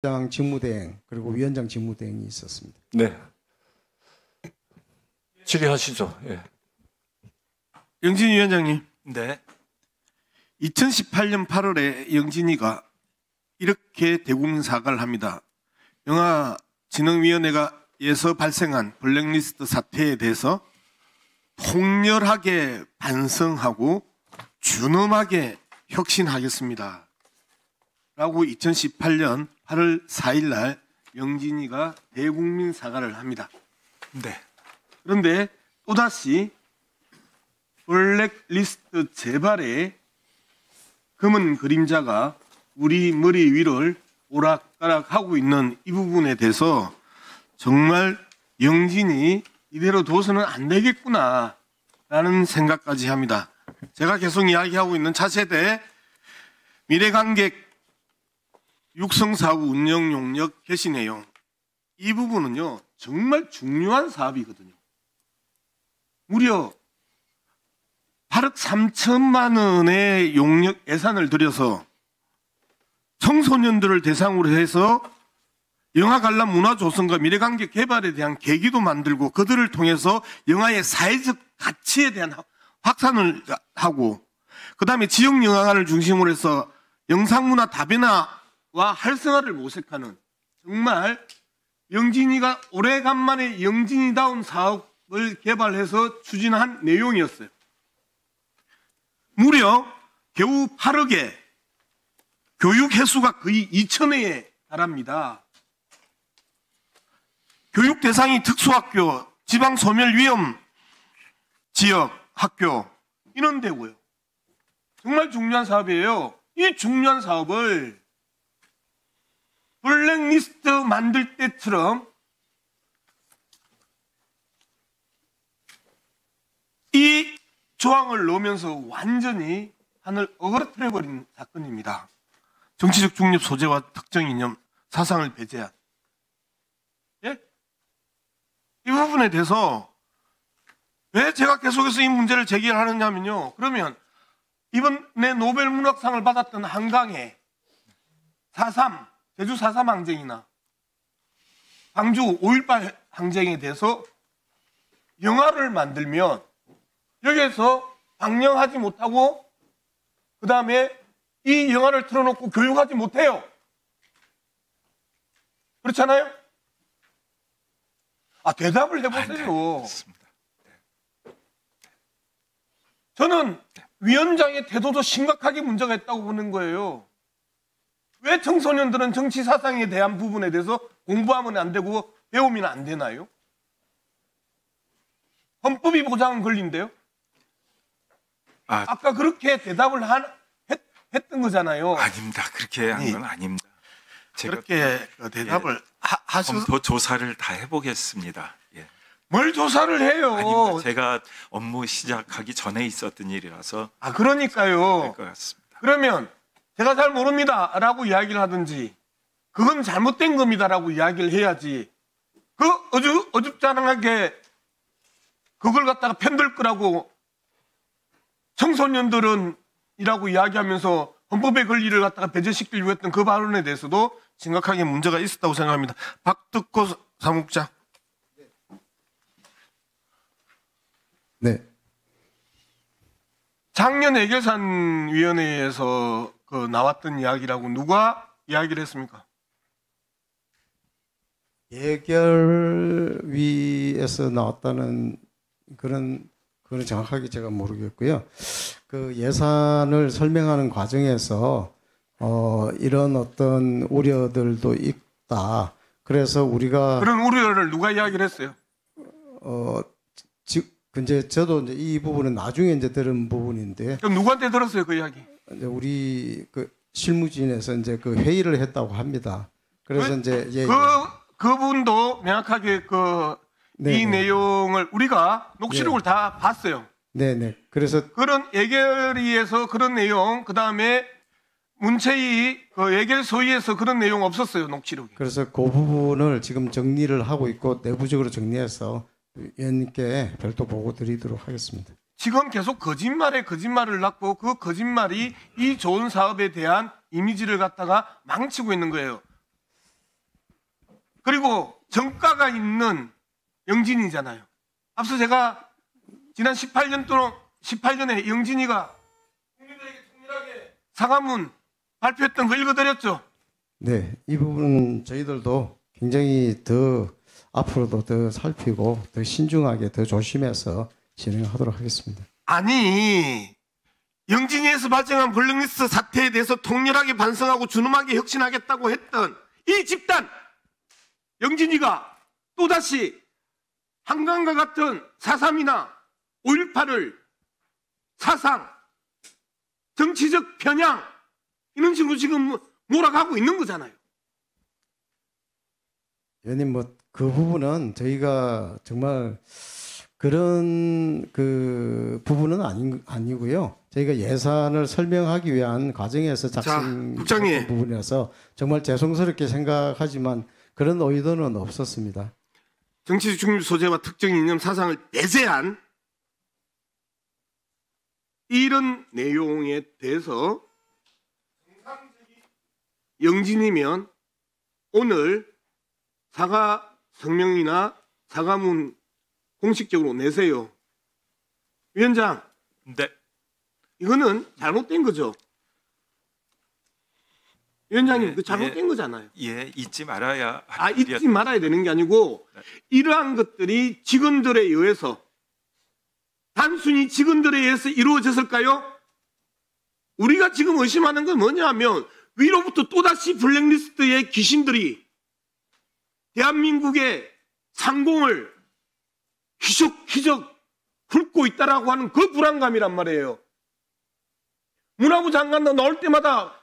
장 직무대행 그리고 위원장 직무대행이 있었습니다. 네. 질의하시죠. 예. 영진이 위원장님, 네. 2018년 8월에 영진이가 이렇게 대국민 사과를 합니다. 영화진흥위원회에서 발생한 블랙리스트 사태에 대해서 통렬하게 반성하고 준엄하게 혁신하겠습니다. 라고 2018년 8월 4일 날 영진이가 대국민 사과를 합니다. 네. 그런데 또다시 블랙리스트 재발의 검은 그림자가 우리 머리 위를 오락가락하고 있는 이 부분에 대해서 정말 영진이 이대로 둬서는 안 되겠구나 라는 생각까지 합니다. 제가 계속 이야기하고 있는 차세대 미래관객 육성사후 운영 용역 개시 내용, 이 부분은요 정말 중요한 사업이거든요. 무려 8억 3천만 원의 용역 예산을 들여서 청소년들을 대상으로 해서 영화 관람 문화 조성과 미래관객 개발에 대한 계기도 만들고 그들을 통해서 영화의 사회적 가치에 대한 확산을 하고, 그 다음에 지역 영화관을 중심으로 해서 영상문화 다변화와 활성화를 모색하는, 정말 영진이가 오래간만에 영진이다운 사업을 개발해서 추진한 내용이었어요. 무려 겨우 8억에 교육 횟수가 거의 2,000회에 달합니다. 교육 대상이 특수학교, 지방소멸 위험 지역 학교 이런 데고요. 정말 중요한 사업이에요. 이 중요한 사업을 블랙리스트 만들 때처럼 이 조항을 넣으면서 완전히 하늘 어그러뜨려버린 사건입니다. 정치적 중립 소재와 특정 이념, 사상을 배제한. 예? 이 부분에 대해서 왜 제가 계속해서 이 문제를 제기하느냐면요. 그러면 이번에 노벨 문학상을 받았던 한강의 4.3, 제주 4.3 항쟁이나 광주 5.18 항쟁에 대해서 영화를 만들면 여기에서 방영하지 못하고 그 다음에 이 영화를 틀어놓고 교육하지 못해요. 그렇잖아요? 대답을 해보세요. 저는 위원장의 태도도 심각하게 문제가 있다고 보는 거예요. 왜 청소년들은 정치 사상에 대한 부분에 대해서 공부하면 안 되고 배우면 안 되나요? 헌법이 보장한 권리인데요. 아까 그렇게 대답을 했던 거잖아요. 아닙니다. 그렇게 한 건 아닙니다. 제가 그렇게 대답을 하셔서 더 조사를 다 해보겠습니다. 예. 뭘 조사를 해요? 아닙니다. 제가 업무 시작하기 전에 있었던 일이라서. 그러니까요. 될 것 같습니다. 그러면 제가 잘 모릅니다라고 이야기를 하든지, 그건 잘못된 겁니다라고 이야기를 해야지. 어줍잖하게 그걸 갖다가 편들 거라고 청소년들은 이라고 이야기하면서 헌법의 권리를 갖다가 배제시키려고 했던 그 발언에 대해서도 심각하게 문제가 있었다고 생각합니다. 박덕호 사무국장. 네. 작년 애결산 위원회에서 나왔던 이야기라고 누가 이야기를 했습니까? 예결위에서 나왔다는 그거는 정확하게 제가 모르겠고요. 그 예산을 설명하는 과정에서 이런 어떤 우려들도 있다. 그래서 우리가 그런 우려를 누가 이야기를 했어요? 이제 저도 이제 이 부분은 나중에 이제 들은 부분인데. 그럼 누구한테 들었어요, 그 이야기? 이제 우리 그 실무진에서 이제 그 회의를 했다고 합니다. 그래서 이제 그분도 명확하게 이 내용을 우리가 녹취록을 다 봤어요. 네네. 그래서 그런 예결위에서 그런 내용, 그 다음에 문체위 예결소위에서 그런 내용 없었어요, 녹취록이. 그래서 그 부분을 지금 정리를 하고 있고 내부적으로 정리해서 위원님께 별도 보고 드리도록 하겠습니다. 지금 계속 거짓말에 거짓말을 낳고 그 거짓말이 이 좋은 사업에 대한 이미지를 갖다가 망치고 있는 거예요. 그리고 정가가 있는 영진이잖아요. 앞서 제가 지난 18년에 영진이가 국민들에게 통일하게 사과문 발표했던 거 읽어드렸죠. 네, 이 부분은 저희들도 굉장히 더 앞으로도 더 살피고 더 신중하게 더 조심해서 진행하도록 하겠습니다. 아니, 영진이에서 발생한 블랙리스트 사태에 대해서 통렬하게 반성하고 준엄하게 혁신하겠다고 했던 이 집단 영진이가 또다시 한강과 같은 4.3이나 5.18을 사상, 정치적 편향 이런 식으로 지금 몰아가고 있는 거잖아요. 의원님 그 부분은 저희가 정말 그런 그 부분은 아니고요. 저희가 예산을 설명하기 위한 과정에서 작성된 국장님. 부분이라서 정말 죄송스럽게 생각하지만 그런 의도는 없었습니다. 정치적 중립 소재와 특정 이념 사상을 배제한 이런 내용에 대해서 영진이면 오늘 사과 성명이나 사과문 공식적으로 내세요. 위원장, 네. 이거는 잘못된 거죠. 위원장님, 네, 그 잘못된 거잖아요. 예, 잊지 말아야 할 잊지 말아야 되는 게 아니고 이러한 것들이 직원들에 의해서 단순히 직원들에 의해서 이루어졌을까요? 우리가 지금 의심하는 건 뭐냐면 위로부터 또다시 블랙리스트의 귀신들이 대한민국의 상공을 휘적휘적 훑고 있다라고 하는 그 불안감이란 말이에요. 문화부 장관도 나올 때마다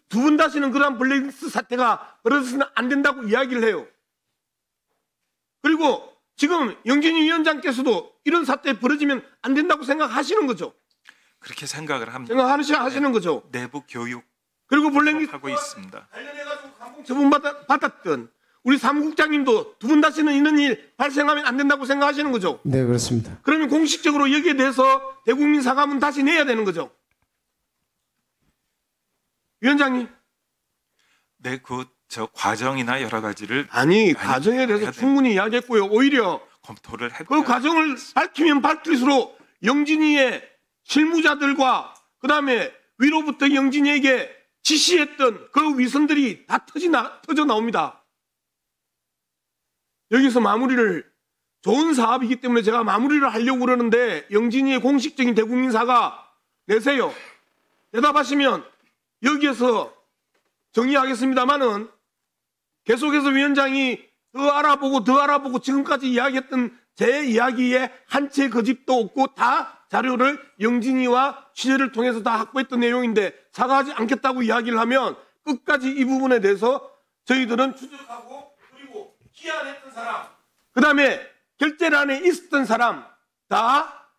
두 번 다시는 그러한 블랙리스트 사태가 벌어져서는 안 된다고 이야기를 해요. 그리고 지금 영진이 위원장께서도 이런 사태 벌어지면 안 된다고 생각하시는 거죠. 그렇게 생각을 합니다. 생각하시는 거죠. 내부 교육 그리고 블랙리스트 하고 있습니다. 관련해가지고 감봉 처분 받았던 우리 사무국장님도 두 번 다시는 이런 일 발생하면 안 된다고 생각하시는 거죠. 네, 그렇습니다. 그러면 공식적으로 여기에 대해서 대국민 사과문 다시 내야 되는 거죠. 위원장님. 네, 저 과정이나 여러 가지를 아니, 과정에 대해서 충분히 이야기했고요. 오히려 검토를 해. 그 과정을 밝히면 밝힐수록 영진이의 실무자들과 그다음에 위로부터 영진이에게 지시했던 그 위선들이 다 터져 나옵니다. 여기서 마무리를 좋은 사업이기 때문에 제가 마무리를 하려고 그러는데 영진이의 공식적인 대국민 사과 내세요. 대답하시면 여기에서 정리하겠습니다만은 계속해서 위원장이 더 알아보고 지금까지 이야기했던 제 이야기에 한 채 거짓도 없고 다 자료를 영진이와 취재를 통해서 다 확보했던 내용인데 사과하지 않겠다고 이야기를 하면 끝까지 이 부분에 대해서 저희들은 추적하고 그리고 기한했던 사람 그 다음에 결재란에 있었던 사람 다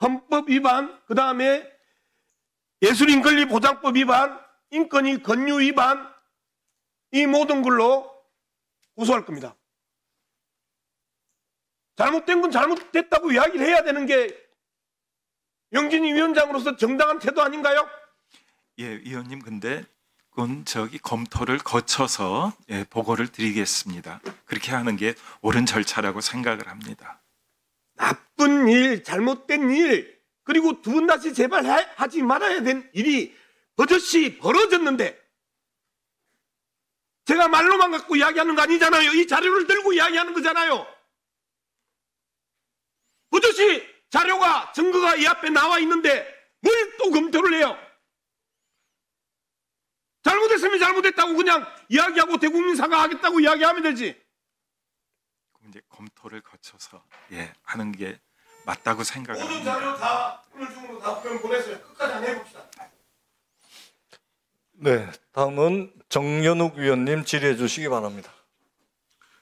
헌법 위반 그 다음에 예술인 권리 보장법 위반 인권위 권유 위반 이 모든 걸로 고소할 겁니다. 잘못된 건 잘못됐다고 이야기를 해야 되는 게 영진이 위원장으로서 정당한 태도 아닌가요? 예, 위원님 근데 그건 검토를 거쳐서 보고를 드리겠습니다. 그렇게 하는 게 옳은 절차라고 생각을 합니다. 나쁜 일, 잘못된 일, 그리고 두 번 다시 재발하지 말아야 된 일이 버젓이 벌어졌는데 제가 말로만 갖고 이야기하는 거 아니잖아요. 이 자료를 들고 이야기하는 거잖아요. 버젓이 자료가 증거가 이 앞에 나와 있는데 뭘 또 검토를 해요? 잘못했으면 잘못했다고 그냥 이야기하고 대국민 사과하겠다고 이야기하면 되지. 그럼 이제 검토를 거쳐서 하는 게 맞다고 생각을 모든 합니다. 자료 다 오늘 중으로 다 보내세요. 끝까지 안 해봅시다. 네, 다음은 정연욱 위원님 질의해 주시기 바랍니다.